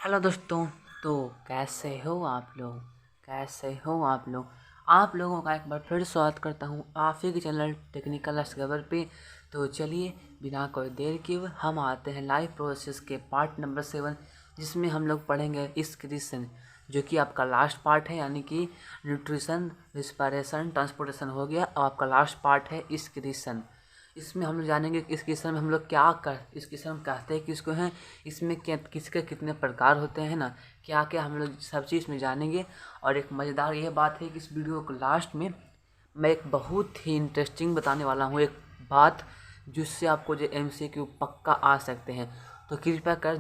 Hello दोस्तों। तो कैसे हो आप लोग। आप लोगों का एक बार फिर स्वागत करता हूँ आप ही के चैनल टेक्निकल डिस्कवर पे। तो चलिए बिना कोई देर किए हम आते हैं लाइफ प्रोसेस के पार्ट नंबर 7, जिसमें हम लोग पढ़ेंगे एक्सक्रीशन, जो कि आपका लास्ट पार्ट है। यानी कि न्यूट्रिशन, रिस्पायरेशन, ट्रांसपोर्टेशन हो गया। अब आपका लास्ट पार्ट है एक्सक्रीशन। इसमें हम लोग जानेंगे कि इस किस्म में हम लोग क्या कर इस किस्म में कहते हैं किसको हैं, इसमें क्या किसके कितने प्रकार होते हैं ना, क्या क्या हम लोग सब चीज़ में जानेंगे। और एक मज़ेदार यह बात है कि इस वीडियो को लास्ट में मैं एक बहुत ही इंटरेस्टिंग बताने वाला हूँ, एक बात जिससे आपको जो MCQ पक्का आ सकते हैं। तो कृपया कर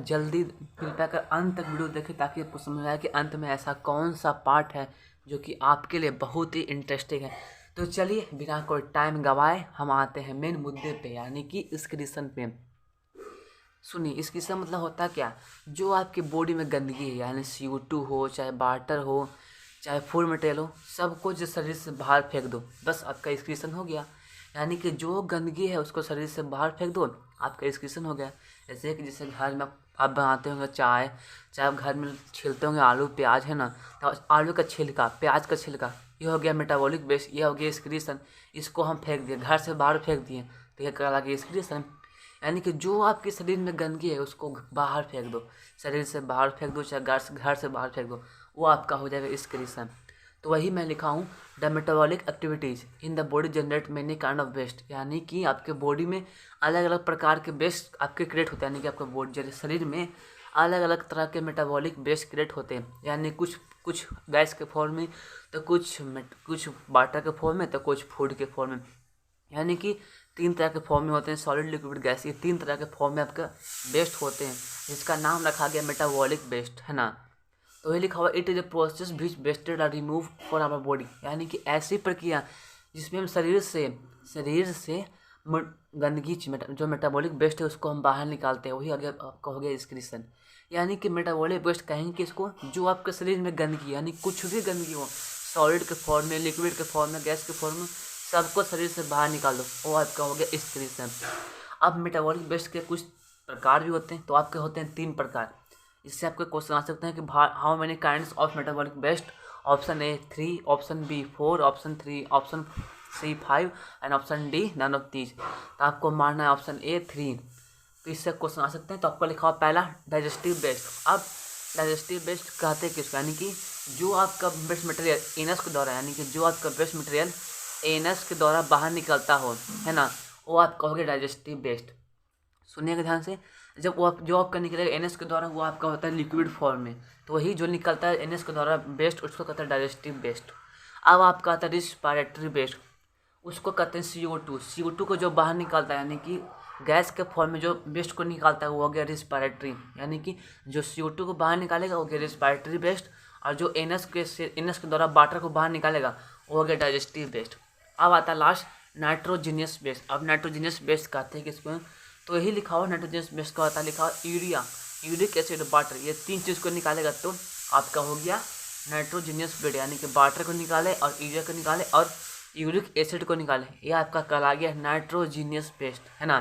अंत तक वीडियो देखें, ताकि आपको समझ आए कि अंत में ऐसा कौन सा पार्ट है जो कि आपके लिए बहुत ही इंटरेस्टिंग है। तो चलिए बिना कोई टाइम गवाए हम आते हैं मेन मुद्दे पे, यानी कि एक्सक्रीशन पे। सुनिए, एक्सक्रीशन मतलब होता क्या, जो आपकी बॉडी में गंदगी है, यानी CO2 हो, चाहे वाटर हो, चाहे फूड मटेरियल हो, सबको जो शरीर से बाहर फेंक दो, बस आपका एक्सक्रीशन हो गया। यानी कि जो गंदगी है उसको शरीर से बाहर फेंक दो, आपका एक्सक्रीशन हो गया। जैसे घर में आप बनाते होंगे चाय, चाहे आप घर में छीलते होंगे आलू प्याज, है ना, तो आलू का छिलका, प्याज का छिलका, ये हो गया मेटाबॉलिक वेस्ट, ये हो गया एक्सक्रीशन। इसको हम फेंक दिए, घर से बाहर फेंक दिए, तो ये कहला गया एक्सक्रीशन। यानी कि जो आपके शरीर में गंदगी है उसको बाहर फेंक दो, शरीर से बाहर फेंक दो, चाहे घर से बाहर फेंक दो, वो आपका हो जाएगा एक्सक्रीशन। तो वही मैं लिखा हूँ, the metabolic activities in the body generate many kind of waste. यानी कि आपके बॉडी में अलग अलग प्रकार के वेस्ट आपके क्रिएट होते हैं। यानी कि आपके बॉडी शरीर में अलग अलग तरह के मेटाबॉलिक वेस्ट क्रिएट होते हैं। यानी कुछ कुछ गैस के फॉर्म में, तो कुछ वाटर के फॉर्म में, तो कुछ फूड के फॉर्म में। यानी कि 3 तरह के फॉर्म में होते हैं, सॉलिड, लिक्विड, गैस। ये 3 तरह के फॉर्म में आपका वेस्ट होते हैं, जिसका नाम रखा गया मेटाबॉलिक वेस्ट, है ना। तो ये लिखा हुआ, it is a process which wasted are remove for our body. यानी कि ऐसी प्रक्रिया जिसमें हम शरीर से गंदगी जो मेटाबॉलिक वेस्ट है उसको हम बाहर निकालते हैं, वही आगे आपका हो गया एक्सक्रीशन। यानी कि मेटाबॉलिक वेस्ट कहेंगे कि इसको, जो आपके शरीर में गंदगी, यानी कुछ भी गंदगी हो, सॉलिड के फॉर्म में, लिक्विड के फॉर्म में, गैस के फॉर्म में, सबको शरीर से बाहर निकालो, वो आपका हो गया एक्सक्रीशन। अब मेटाबॉलिक वेस्ट के कुछ प्रकार भी होते हैं, तो आपके होते हैं 3 प्रकार। इससे आपके क्वेश्चन आ सकते हैं कि how many kinds of metabolic waste. Option A 3, option B 4, option 3, option C 5 and option D none of these. तो आपको मानना है ऑप्शन ए 3। तो इससे क्वेश्चन आ सकते हैं। तो आपको लिखा हुआ पहला डाइजेस्टिव वेस्ट। अब डाइजेस्टिव वेस्ट कहते हैं किसको, यानी कि जो आपका वेस्ट मटेरियल एनस के द्वारा, यानी कि जो आपका वेस्ट मटेरियल एनस के द्वारा बाहर निकलता हो, है ना, वो आप कहोगे डाइजेस्टिव वेस्ट। सुनिएगा ध्यान से, जब वो जो आपका निकलेगा एनएस के द्वारा, वो आपका होता है लिक्विड फॉर्म में। तो वही जो निकलता है एनएस के द्वारा वेस्ट, उसको कहते हैं डाइजेस्टिव वेस्ट। अब आपका आता है रिस्पायरेटरी वेस्ट, उसको कहते हैं CO2 को जो बाहर निकालता है, यानी कि गैस के फॉर्म में जो वेस्ट को निकालता है, वो हो गया रिस्पायरेटरी। यानी कि जो CO2 को बाहर निकालेगा वो हो गया रिस्पायरेटरी वेस्ट, और जो एनएस के द्वारा वाटर को बाहर निकालेगा वो हो गया डाइजेस्टिव वेस्ट। अब आता है लास्ट नाइट्रोजीनियस वेस्ट। अब नाइट्रोजीनियस वेस्ट कहते हैं किसको, तो यही लिखा हुआ नाइट्रोजन बेस का होता है, लिखा हुआ यूरिया, यूरिक एसिड, वाटर, ये 3 चीज़ को निकालेगा तो आपका हो गया नाइट्रोजीनियस बेड। यानी कि वाटर को निकाले और यूरिया को निकाले और यूरिक एसिड को निकाले, ये आपका कहला गया नाइट्रोजीनियस बेस्ट, है ना।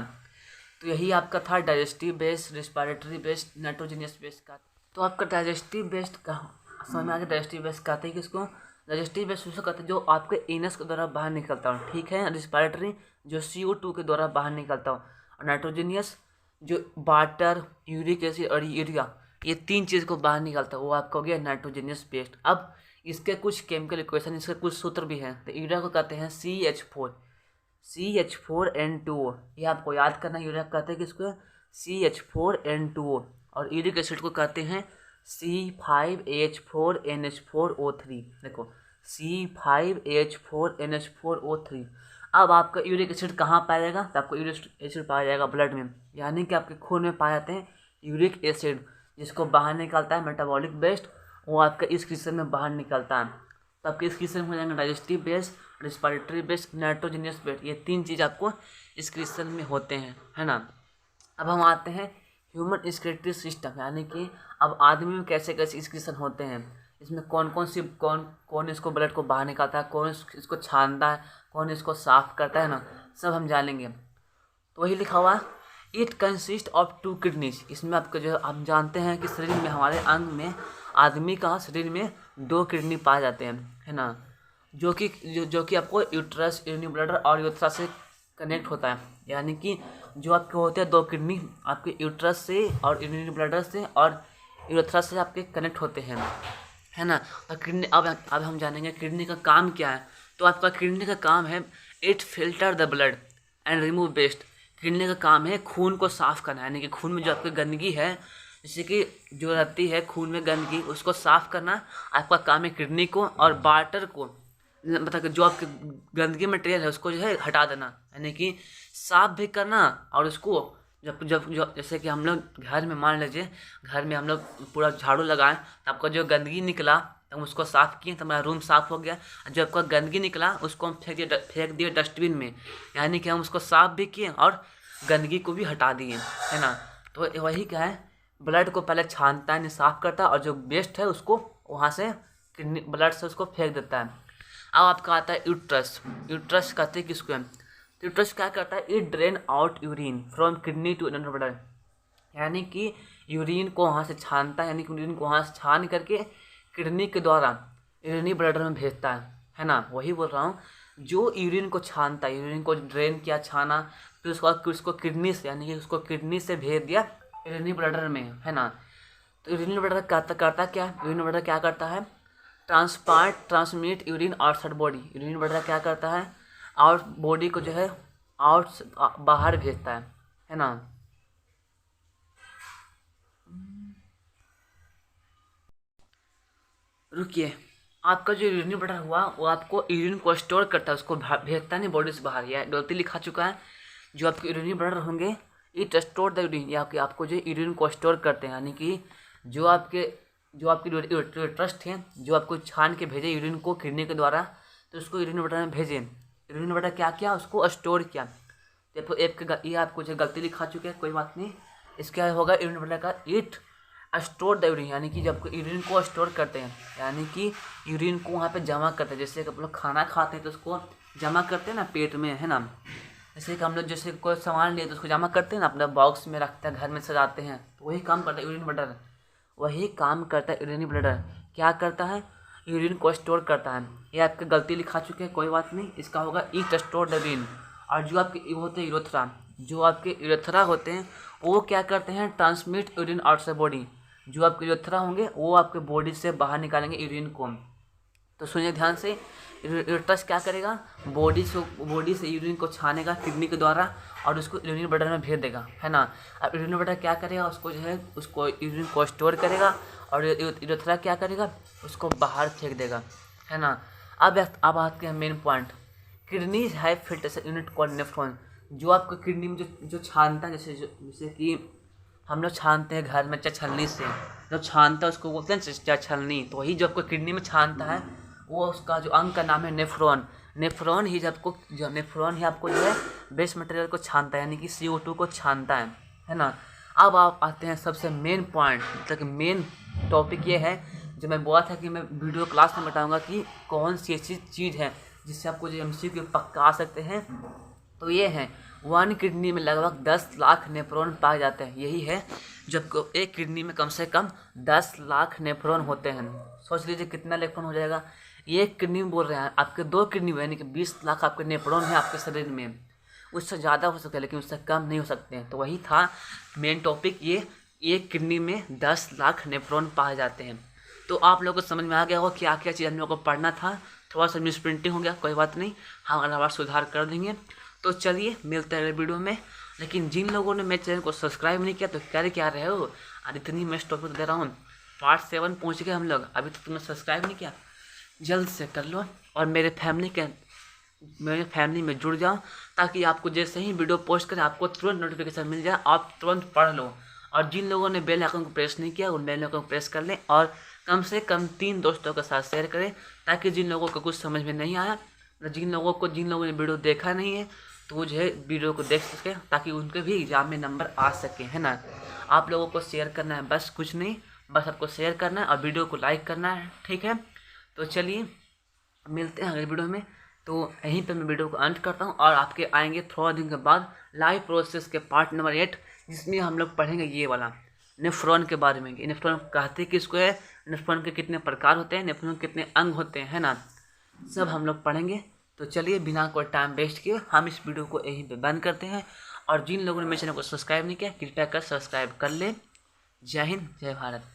तो यही आपका था digestive best, respiratory best, nitrogenous best का। तो आपका डाइजेस्टिव बेस्ट का समझ में आ गया। डाइजेस्टिव बेस्ट कहते हैं किसको, डाइजेस्टिव बेस्ट उसको कहते हैं जो आपके एनस के द्वारा बाहर निकलता हो, ठीक है। रिस्पायरेटरी जो CO2 के द्वारा बाहर निकलता हो, और नाइट्रोजीनियस जो वाटर, यूरिक एसिड और यूरिया, ये 3 चीज़ को बाहर निकालता है, वो आपका हो गया नाइट्रोजीनियस बेस्ट। अब इसके कुछ केमिकल इक्वेशन, इसके कुछ सूत्र भी हैं। तो यूरिया को कहते हैं CH4N2O, ये आपको याद करना। यूरिया कहते हैं किसको, CH4N2O। और यूरिक एसिड को कहते हैं C5H4NH4O3। देखो, C5H4NH4O3। अब आपका यूरिक एसिड कहाँ पाया जाएगा, तो आपको यूरिक एसिड पाया जाएगा ब्लड में, यानी कि आपके खून में पाए जाते हैं यूरिक एसिड, जिसको बाहर निकालता है मेटाबॉलिक वेस्ट, वो आपका इस किस्म में बाहर निकलता है। तो आपके इस किस्म में हो जाएंगे digestive waste, respiratory waste, nitrogenous waste, ये 3 चीज़ आपको इस किस्म में होते हैं, है ना। अब हम आते हैं ह्यूमन एक्सक्रीटरी सिस्टम, यानी कि अब आदमी में कैसे कैसे एक्सक्रीशन होते हैं, इसमें कौन इसको ब्लड को बाहर निकालता है, कौन इसको छानता है, कौन इसको साफ करता है ना, सब हम जानेंगे। तो वही लिखा हुआ इट कंसिस्ट ऑफ 2 किडनीज। इसमें आपको जो आप जानते हैं कि शरीर में हमारे अंग में आदमी का शरीर में 2 किडनी पाए जाते हैं, है ना, जो कि आपको यूट्रस, यूरिनरी ब्लैडर और यूरेथ्रा से कनेक्ट होता है। यानी कि जो आपके होते हैं 2 किडनी आपके यूट्रस से और यूरिनरी ब्लैडर से और यूरेथ्रा से आपके कनेक्ट होते हैं, है ना। और किडनी अब हम जानेंगे किडनी का काम क्या है। तो आपका किडनी का काम है it filter the blood and remove waste. Kidney का काम है खून को साफ़ करना, यानी कि खून में जो आपकी गंदगी है, जैसे कि जो रहती है खून में गंदगी, उसको साफ़ करना आपका काम है किडनी को। और वाटर को, मतलब जो आपके गंदगी मटेरियल है उसको जो है हटा देना, यानी कि साफ़ भी करना। और उसको जब जब जो जैसे कि हम लोग घर में, मान लीजिए घर में हम लोग पूरा झाड़ू लगाएं तो आपका जो गंदगी निकला तो हम उसको साफ़ किए तो हमारा रूम साफ़ हो गया। जो आपका गंदगी निकला उसको हम फेंक दिए डस्टबिन में, यानी कि हम उसको साफ़ भी किए और गंदगी को भी हटा दिए, है ना। तो वही क्या है, ब्लड को पहले छानता है, साफ़ करता है और जो वेस्ट है उसको वहाँ से किडनी ब्लड से उसको फेंक देता है। अब आपका आता है यूट्रस। यूट्रस कहते हैं किसको है, यूट्रस क्या करता है, it drain out urine from kidney to urinary bladder, यानी कि यूरिन को वहाँ से छानता है, यानी कि यूरिन को वहाँ से छान करके किडनी के द्वारा यूरिनरी ब्लैडर में भेजता है ना। वही बोल रहा हूँ, जो यूरिन को छानता है, यूरिन को ड्रेन किया, छाना, फिर उसको किडनी से, यानी कि उसको किडनी से भेज दिया यूरिनरी ब्लैडर में, है ना। तो यूरिनरी ब्लैडर करता क्या, यूरिनरी ब्लैडर क्या करता है, transmit urine outside body. Urinary bladder क्या करता है, आउट बॉडी को जो है बाहर भेजता है ना। रुकिए, आपका जो यूरिनरी ब्लैडर हुआ वो आपको यूरिन को स्टोर करता है, उसको भेजता नहीं बॉडी से बाहर। यह गलती लिखा चुका है। जो आपके यूरिनरी ब्लैडर होंगे इट स्टोर द यूरिन, या आपको जो यूरिन को स्टोर करते हैं, यानी कि जो आपकी यूट्रस थे जो आपको छान के भेजे यूरिन को किडनी के द्वारा, तो उसको यूरिनरी ब्लैडर में भेजे। यूरिनरी ब्लैडर क्या किया, उसको स्टोर किया। देखो ये आपको जो गलती लिखा चुके हैं, कोई बात नहीं। इसका होगा यूरिनरी ब्लैडर का इट स्टोर द यूरिन, यानी कि जब यूरिन को स्टोर करते हैं, यानी कि यूरिन को वहाँ पे जमा करते हैं। जैसे कि आप लोग खाना खाते हैं तो उसको जमा करते हैं ना पेट में, है ना। जैसे कि हम लोग जैसे कोई सामान लिए तो उसको जमा करते हैं ना, अपने बॉक्स में रखते हैं, घर में सजाते हैं, तो वही काम करता है यूरिन ब्लैडर। वही काम करता है यूरिनरी ब्लैडर। क्या करता है, यूरिन को स्टोर करता है। ये आपके गलती लिखा चुके हैं, कोई बात नहीं। इसका होगा इट स्टोर द यूरिन। और जो आपके होते हैं यूरेथ्रा, जो आपके यूरेथ्रा होते हैं वो क्या करते हैं, ट्रांसमिट यूरिन आउटसाइड बॉडी। जो आपके यूरेथ्रा होंगे वो आपके बॉडी से बाहर निकालेंगे यूरिन को। तो सुनिए ध्यान से, यूरेथ्रस क्या करेगा, बॉडी से यूरिन को छानेगा किडनी के द्वारा और उसको यूरिनरी ब्लैडर में भेज देगा, है ना। अब यूरिनरी ब्लैडर क्या करेगा, उसको जो है उसको यूरिन को स्टोर करेगा और यूरेथ्रा क्या करेगा, उसको बाहर फेंक देगा, है ना। अब आते हैं main point, kidneys have filtration unit called nephron. जो आपको किडनी में जो छानता है, जैसे कि हम लोग छानते हैं घर में छलनी से, जो छानता है उसको बोलते हैं छलनी। तो वही जो आपको किडनी में छानता है वो उसका जो अंग का नाम है नेफ्रॉन। नेफ्रॉन ही आपको जो है वेस्ट मटेरियल को छानता है, यानी कि CO2 को छानता है ना। अब आप आते हैं सबसे मेन पॉइंट, मतलब मेन टॉपिक ये है जो मैं बोला था कि मैं वीडियो क्लास में बताऊंगा कि कौन सी ऐसी चीज़ है जिससे आपको जो MCQ पक्का आ सकते हैं। तो ये है, 1 किडनी में लगभग 10 लाख नेफ्रॉन पाए जाते हैं। यही है, जब एक किडनी में कम से कम 10 लाख नेफ्रॉन होते हैं। सोच लीजिए कितना नेफ्रॉन हो जाएगा। एक किडनी में बोल रहे हैं, आपके 2 किडनी में, यानी कि 20 लाख आपके नेफ्रॉन है आपके शरीर में। उससे ज़्यादा हो सकता है लेकिन उससे कम नहीं हो सकते हैं। तो वही था मेन टॉपिक, ये एक किडनी में 10 लाख नेफ्रॉन पाए जाते हैं। तो आप लोगों को समझ में आ गया होगा क्या क्या चीज़ हम लोगों को पढ़ना था। थोड़ा सा मिस प्रिंटिंग हो गया, कोई बात नहीं, हम अगला बार सुधार कर देंगे। तो चलिए मिलते हैं वीडियो में। लेकिन जिन लोगों ने मेरे चैनल को सब्सक्राइब नहीं किया तो क्या रहे हो, और इतनी मैं टॉपिक दे रहा हूँ, पार्ट 7 पहुँच गए हम लोग, अभी तक तुमने सब्सक्राइब नहीं किया, जल्द से कर लो और मेरे फैमिली में जुड़ जाओ, ताकि आपको जैसे ही वीडियो पोस्ट करें आपको तुरंत नोटिफिकेशन मिल जाए, आप तुरंत पढ़ लो। और जिन लोगों ने बेल आइकन को प्रेस नहीं किया उन बेल आइकन को प्रेस कर लें और कम से कम 3 दोस्तों के साथ शेयर करें, ताकि जिन लोगों को कुछ समझ में नहीं आया, जिन लोगों ने वीडियो देखा नहीं है तो वो जो है वीडियो को देख सकें, ताकि उनके भी एग्जाम में नंबर आ सके, है ना। आप लोगों को शेयर करना है, बस कुछ नहीं, बस आपको शेयर करना है और वीडियो को लाइक करना है, ठीक है। तो चलिए मिलते हैं अगले वीडियो में। तो यहीं पे मैं वीडियो को अंत करता हूँ और आपके आएंगे थोड़ा दिन के बाद लाइव प्रोसेस के पार्ट नंबर 8, जिसमें हम लोग पढ़ेंगे ये वाला नेफ्रॉन के बारे में। नेफ्रॉन कहते किसको है, नेफ्रॉन के कितने प्रकार होते हैं, नेफ्रॉन के कितने अंग होते हैं, है ना, सब हम लोग पढ़ेंगे। तो चलिए बिना कोई टाइम वेस्ट किए हम इस वीडियो को यहीं पे बंद करते हैं। और जिन लोगों ने मेरे चैनल को सब्सक्राइब नहीं किया कृपया कर सब्सक्राइब कर ले। जय हिंद, जय भारत।